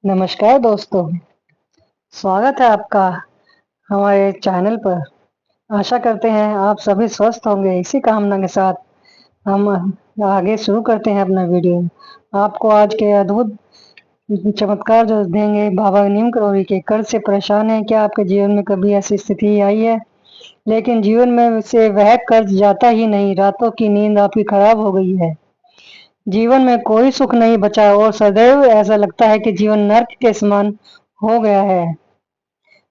नमस्कार दोस्तों, स्वागत है आपका हमारे चैनल पर। आशा करते हैं आप सभी स्वस्थ होंगे। इसी कामना के साथ हम आगे शुरू करते हैं अपना वीडियो। आपको आज के अद्भुत चमत्कार जो देंगे बाबा नीम करोली के। कर्ज से परेशान हैं क्या? आपके जीवन में कभी ऐसी स्थिति आई है लेकिन जीवन में से वह कर्ज जाता ही नहीं? रातों की नींद आपकी खराब हो गई है, जीवन में कोई सुख नहीं बचा और सदैव ऐसा लगता है कि जीवन नर्क के समान हो गया है।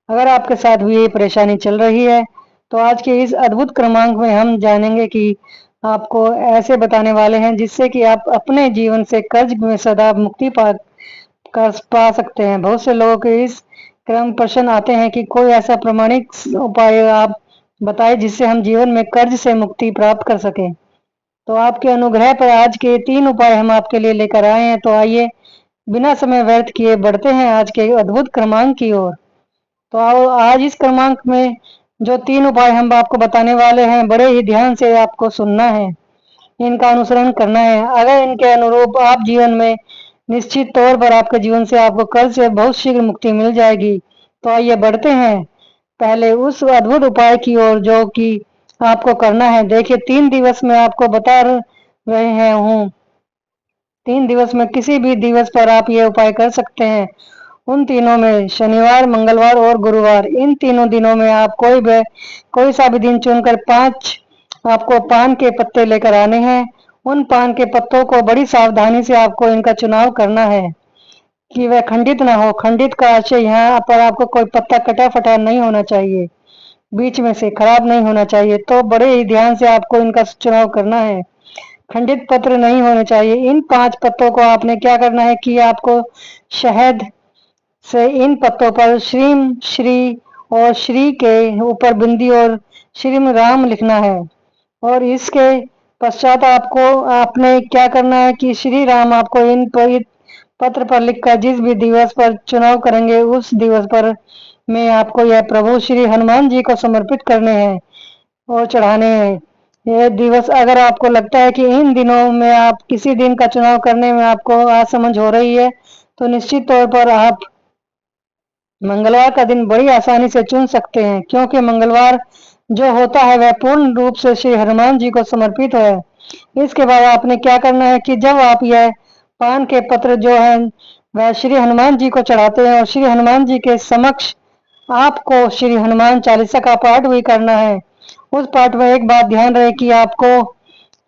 अगर आपके साथ भी ये परेशानी चल रही है तो आज के इस अद्भुत क्रमांक में हम जानेंगे कि आपको ऐसे बताने वाले हैं जिससे कि आप अपने जीवन से कर्ज में सदा मुक्ति पा सकते हैं। बहुत से लोगों के इस क्रम प्रश्न आते हैं कि कोई ऐसा प्रमाणिक उपाय आप बताएं जिससे हम जीवन में कर्ज से मुक्ति प्राप्त कर सकें। तो आपके अनुग्रह पर आज के 3 उपाय हम आपके लिए लेकर आए हैं। तो आइए बिना समय व्यर्थ किए बढ़ते हैं आज के अद्भुत क्रमांक की ओर। तो आओ आज इस क्रमांक में जो 3 उपाय हम आपको बताने वाले हैं, बड़े ही ध्यान से आपको सुनना है, इनका अनुसरण करना है। अगर इनके अनुरूप आप जीवन में निश्चित तौर पर आपके जीवन से आपको कर्ज से बहुत शीघ्र मुक्ति मिल जाएगी। तो आइए बढ़ते हैं पहले उस अद्भुत उपाय की ओर जो कि आपको करना है। देखिए 3 दिवस में आपको बता रहे हैं हूँ, 3 दिवस में किसी भी दिवस पर आप ये उपाय कर सकते हैं। उन तीनों में शनिवार, मंगलवार और गुरुवार, इन तीनों दिनों में आप कोई सा भी दिन चुनकर 5 आपको पान के पत्ते लेकर आने हैं। उन पान के पत्तों को बड़ी सावधानी से आपको इनका चुनाव करना है कि वह खंडित ना हो। खंडित का आशय यहाँ पर आपको कोई पत्ता कटा फटा नहीं होना चाहिए, बीच में से खराब नहीं होना चाहिए। तो बड़े ही ध्यान से आपको इनका चुनाव करना है। खंडित पत्र नहीं होने चाहिए। इन 5 पत्तों को आपने क्या करना है कि आपको शहद से इन पत्तों पर श्रीम श्री और श्री के ऊपर बिंदी और श्रीम राम लिखना है। और इसके पश्चात आपको आपने क्या करना है कि श्री राम आपको इन पत्र पर लिखकर जिस भी दिवस पर चुनाव करेंगे उस दिवस पर में आपको यह प्रभु श्री हनुमान जी को समर्पित करने हैं और चढ़ाने हैं। यह दिवस अगर आपको लगता है कि इन दिनों में आप किसी दिन का चुनाव करने में आपको असमंझ हो रही है तो निश्चित तौर पर आप मंगलवार का दिन बड़ी आसानी से चुन सकते हैं, क्योंकि मंगलवार जो होता है वह पूर्ण रूप से श्री हनुमान जी को समर्पित है। इसके बाद आपने क्या करना है कि जब आप यह पान के पत्र जो है वह श्री हनुमान जी को चढ़ाते हैं और श्री हनुमान जी के समक्ष आपको श्री हनुमान चालीसा का पाठ भी करना है। उस पाठ में एक बात ध्यान रहे कि आपको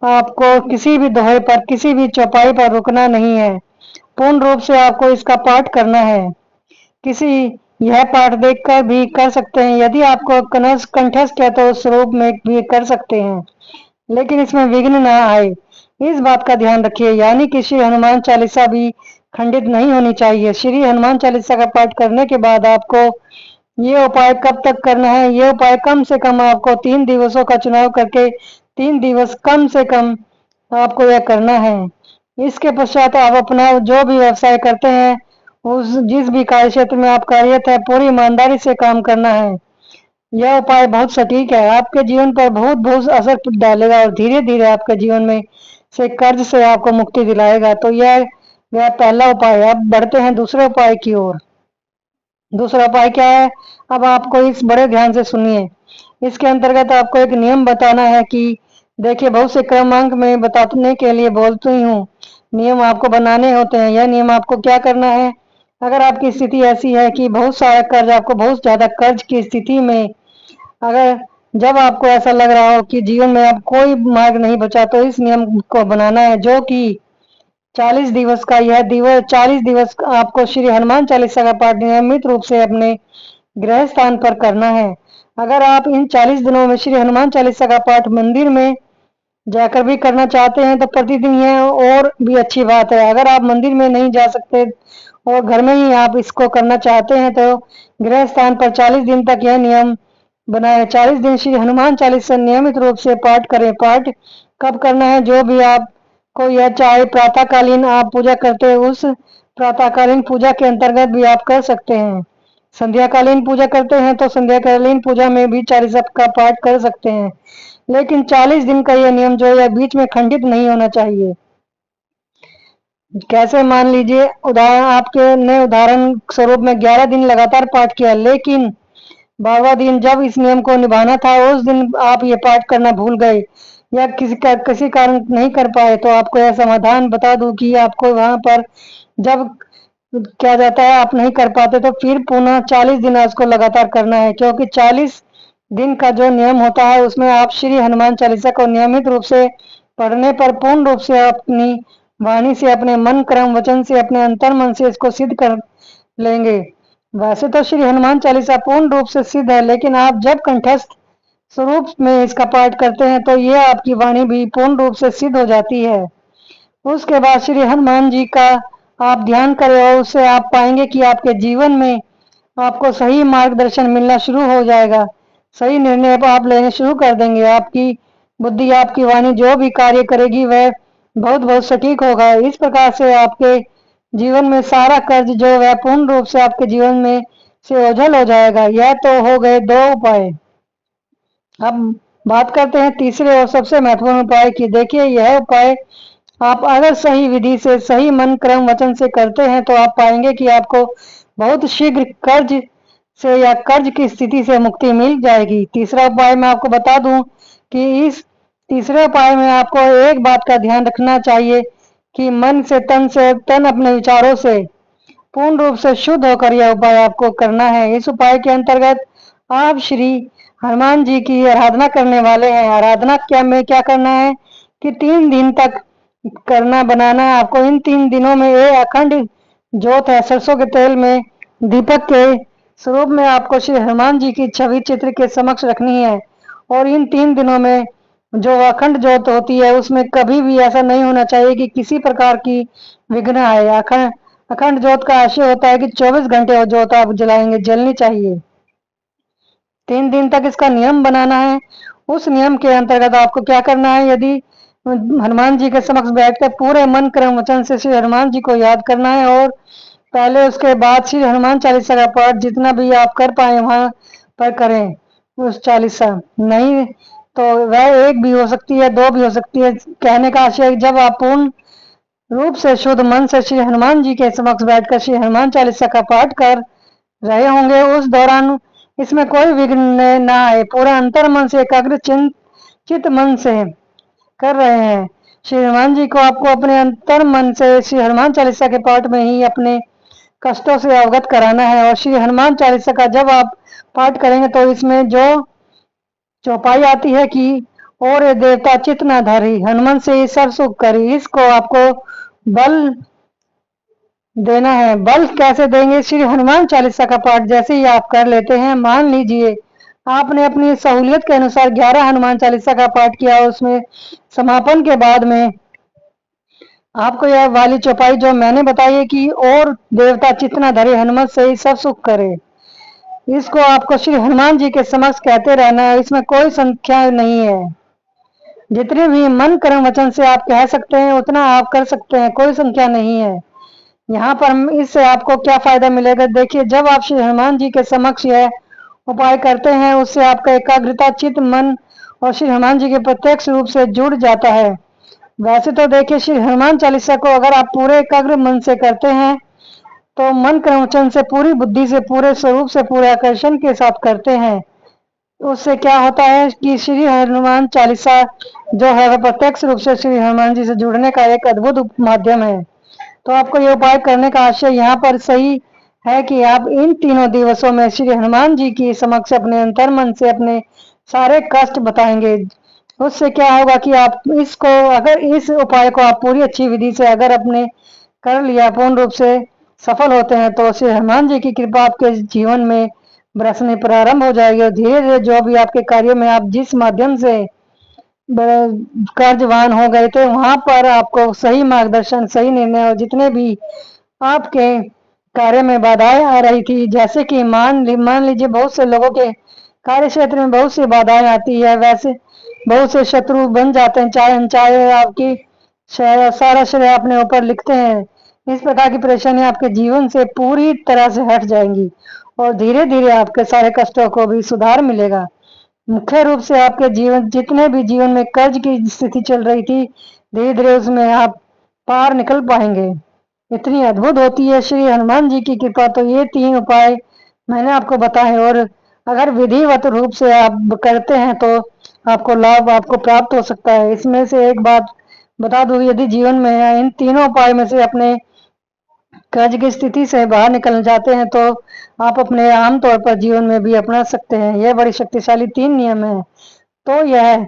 आपको किसी भी दोहे पर, किसी भी चौपाई पर रुकना नहीं है। पूर्ण रूप से आपको इसका पाठ करना है। किसी यह पाठ देखकर भी कर सकते हैं। यदि आपको कंठस्थ है तो उस रूप में भी कर सकते हैं, लेकिन इसमें विघ्न ना आए, इस बात का ध्यान रखिए। यानी कि श्री हनुमान चालीसा भी खंडित नहीं होनी चाहिए। श्री हनुमान चालीसा का पाठ करने के बाद आपको ये उपाय कब तक करना है? ये उपाय कम से कम आपको 3 दिवसों का चुनाव करके 3 दिवस कम से कम आपको यह करना है। इसके पश्चात आप अपना जो भी व्यवसाय करते हैं, उस जिस भी कार्य क्षेत्र में आप कार्यरत है, पूरी ईमानदारी से काम करना है। यह उपाय बहुत सटीक है, आपके जीवन पर बहुत बहुत असर डालेगा और धीरे धीरे आपके जीवन में से कर्ज से आपको मुक्ति दिलाएगा। तो यह पहला उपाय है। अब बढ़ते हैं दूसरे उपाय की ओर। दूसरा उपाय क्या है? अब आपको इस बड़े ध्यान से सुनिए। इसके अंतर्गत आपको एक नियम बताना है कि देखिए बहुत से क्रमांक में बताने के लिए बोलती हूँ, नियम आपको बनाने होते हैं। यह नियम आपको क्या करना है? अगर आपकी स्थिति ऐसी है कि बहुत सारा कर्ज, आपको बहुत ज्यादा कर्ज की स्थिति में अगर जब आपको ऐसा लग रहा हो कि जीवन में अब कोई मार्ग नहीं बचा, तो इस नियम को बनाना है जो कि 40 दिवस का यह दिवस 40 दिवस आपको श्री हनुमान चालीसा का पाठ नियमित रूप से अपने गृह स्थान पर करना है। अगर आप इन 40 दिनों में श्री हनुमान चालीसा का पाठ मंदिर में जाकर भी करना चाहते हैं तो प्रतिदिन यह और भी अच्छी बात है। अगर आप मंदिर में नहीं जा सकते और घर में ही आप इसको करना चाहते हैं तो गृह स्थान पर 40 दिन तक यह नियम बनाए। 40 दिन श्री हनुमान चालीसा नियमित रूप से पाठ करें। पाठ कब करना है? जो भी आपको यह चाहे प्रातःकालीन आप पूजा करते हैं उस प्रातःकालीन पूजा के अंतर्गत भी आप कर सकते हैं। संध्याकालीन पूजा करते हैं तो संध्याकालीन पूजा में भी चालीसा का पाठ कर सकते हैं। लेकिन 40 दिन का यह नियम जो है बीच में खंडित नहीं होना चाहिए। कैसे, मान लीजिए उदाहरण आपके ने उदाहरण स्वरूप में 11 दिन लगातार पाठ किया, लेकिन 12वां दिन जब इस नियम को निभाना था उस दिन आप ये पाठ करना भूल गए या किसी कारण नहीं कर पाए, तो आपको यह समाधान बता दूं कि आपको वहां पर जब क्या जाता है आप नहीं कर पाते तो फिर पुनः 40 दिन उसको लगातार करना है, क्योंकि 40 दिन का जो नियम होता है उसमें आप श्री हनुमान चालीसा को नियमित रूप से पढ़ने पर पूर्ण रूप से अपनी वाणी से, अपने मन क्रम वचन से, अपने अंतर मन से इसको सिद्ध कर लेंगे। वैसे तो श्री हनुमान चालीसा पूर्ण रूप से सिद्ध है, लेकिन आप जब कंठस्थ स्वरूप में इसका पाठ करते हैं तो ये आपकी वाणी भी पूर्ण रूप से सिद्ध हो जाती है। उसके बाद श्री हनुमान जी का आप ध्यान करें और उससे आप पाएंगे कि आपके जीवन में आपको सही मार्गदर्शन मिलना शुरू हो जाएगा, सही निर्णय आप लेने शुरू कर देंगे, आपकी बुद्धि, आपकी वाणी जो भी कार्य करेगी वह बहुत बहुत सटीक होगा। इस प्रकार से आपके जीवन में सारा कर्ज जो है पूर्ण रूप से आपके जीवन में से ओझल हो जाएगा। यह तो हो गए दो उपाय। अब बात करते हैं तीसरे और सबसे महत्वपूर्ण उपाय की। देखिए, यह उपाय आप अगर सही विधि से, सही मन क्रम वचन से करते हैं तो आप पाएंगे कि आपको बहुत शीघ्र कर्ज से या कर्ज की स्थिति से मुक्ति मिल जाएगी। तीसरा उपाय मैं आपको बता दूं कि इस तीसरे उपाय में आपको एक बात का ध्यान रखना चाहिए कि मन से तन अपने विचारों से पूर्ण रूप से शुद्ध होकर यह उपाय आपको करना है। इस उपाय के अंतर्गत आप श्री हनुमान जी की आराधना करने वाले हैं। आराधना में क्या करना है कि 3 दिन तक करना बनाना है आपको। इन 3 दिनों में ये अखंड ज्योत है सरसों के तेल में दीपक के स्वरूप में आपको श्री हनुमान जी की छवि चित्र के समक्ष रखनी है। और इन 3 दिनों में जो अखंड ज्योत होती है उसमें कभी भी ऐसा नहीं होना चाहिए कि किसी प्रकार की विघ्न आए। अखंड अखंड ज्योत का आशय होता है कि 24 घंटे वो ज्योत आप जलाएंगे, जलनी चाहिए। 3 दिन तक इसका नियम बनाना है। उस नियम के अंतर्गत आपको क्या करना है, यदि हनुमान जी के समक्ष बैठकर पूरे मन क्रम वचन से श्री हनुमान जी को याद करना है और पहले उसके बाद श्री हनुमान चालीसा का पाठ जितना भी आप कर पाए वहां पर करें। उस चालीसा नहीं तो वह एक भी हो सकती है, दो भी हो सकती है। कहने का आशय जब आप पूर्ण रूप से शुद्ध मन से श्री हनुमान जी के समक्ष बैठकर श्री हनुमान चालीसा का पाठ कर रहे होंगे उस दौरान इसमें कोई विघ्न ना आए, पूरा अंतर मन से एकाग्र चित मन से कर रहे हैं। श्री हनुमान जी को आपको अपने अंतर मन से श्री हनुमान चालीसा के पाठ में ही अपने कष्टों से अवगत कराना है। और श्री हनुमान चालीसा का जब आप पाठ करेंगे तो इसमें जो चौपाई आती है कि और ये देवता चित न धरी हनुमान से ही सब सुख करी, इसको आपको बल देना है। बल कैसे देंगे, श्री हनुमान चालीसा का पाठ जैसे ही आप कर लेते हैं, मान लीजिए आपने अपनी सहूलियत के अनुसार 11 हनुमान चालीसा का पाठ किया, उसमें समापन के बाद में आपको यह वाली चौपाई जो मैंने बताई है कि और देवता चितना धरे हनुमत से ही सब सुख करे, इसको आपको श्री हनुमान जी के समक्ष कहते रहना है। इसमें कोई संख्या नहीं है, जितने भी मन कर्म वचन से आप कह सकते हैं उतना आप कर सकते हैं, कोई संख्या नहीं है। यहाँ पर इससे आपको क्या फायदा मिलेगा, देखिए जब आप श्री हनुमान जी के समक्ष यह उपाय करते हैं उससे आपका एकाग्रता चित्त मन और श्री हनुमान जी के प्रत्यक्ष रूप से जुड़ जाता है। वैसे तो देखिए श्री हनुमान चालीसा को अगर आप पूरे एकाग्र मन से करते हैं तो मन क्रम वचन से पूरी बुद्धि से पूरे स्वरूप से पूरे आकर्षण के साथ करते हैं, उससे क्या होता है कि श्री हनुमान चालीसा जो है वह प्रत्यक्ष रूप से श्री हनुमान जी से जुड़ने का एक अद्भुत माध्यम है। तो आपको ये उपाय करने का आशय यहाँ पर सही है कि आप इन 3 दिवसों में श्री हनुमान जी की समक्ष अपने अंतर मन से अपने सारे कष्ट बताएंगे। उससे क्या होगा कि आप इसको अगर इस उपाय को आप पूरी अच्छी विधि से अगर अपने कर लिया, पूर्ण रूप से सफल होते हैं तो श्री हनुमान जी की कृपा आपके जीवन में बरसने प्रारंभ हो जाएगी और धीरे धीरे जो भी आपके कार्य में आप जिस माध्यम से कर्जवान हो गए थे वहां पर आपको सही मार्गदर्शन, सही निर्णय और जितने भी आपके कार्य में बाधाएं आ रही थी, जैसे कि मान लीजिए बहुत से लोगों के कार्य क्षेत्र में बहुत सी बाधाएं आती है, वैसे बहुत से शत्रु बन जाते हैं, चाहे आपकी सारा श्रेय अपने ऊपर लिखते हैं। इस प्रकार की परेशानी आपके जीवन से पूरी तरह से हट जाएंगी और धीरे धीरे आपके सारे कष्टों को भी सुधार मिलेगा। मुख्य रूप से आपके जीवन जितने भी जीवन में कर्ज की स्थिति चल रही थी, धीरे धीरे उसमें आप पार निकल पाएंगे। इतनी अद्भुत होती है श्री हनुमान जी की कृपा। तो ये 3 उपाय मैंने आपको बताए, और अगर विधिवत रूप से आप करते हैं तो आपको लाभ आपको प्राप्त हो सकता है। इसमें से एक बात बता दूं, यदि जीवन में इन तीनों उपाय में से अपने कर्ज की स्थिति से बाहर निकलना चाहते हैं तो आप अपने आम तौर पर जीवन में भी अपना सकते हैं। यह बड़ी शक्तिशाली 3 नियम है। तो यह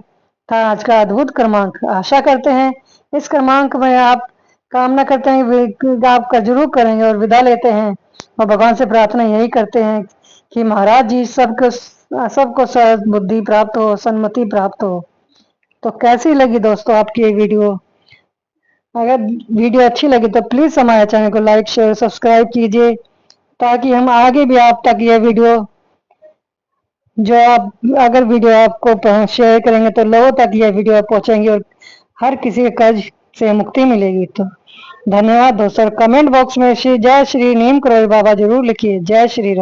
था आज का अद्भुत क्रमांक। आशा करते हैं इस क्रमांक में आप कामना करते हैं कि आप का जरूर करेंगे और विदा लेते हैं, और भगवान से प्रार्थना यही करते हैं कि महाराज जी सबको सबको बुद्धि प्राप्त हो, सन्मति प्राप्त हो। तो कैसी लगी दोस्तों आपकी ये वीडियो? अगर वीडियो अच्छी लगी तो प्लीज हमारे चैनल को लाइक शेयर सब्सक्राइब कीजिए, ताकि हम आगे भी आप तक ये वीडियो जो आप अगर वीडियो आपको शेयर करेंगे तो लोगों तक ये वीडियो पहुंचेंगे और हर किसी के कर्ज से मुक्ति मिलेगी। तो धन्यवाद दोस्तों। कमेंट बॉक्स में श्री जय श्री नीम करोड़ बाबा जरूर लिखिए। जय श्री राम।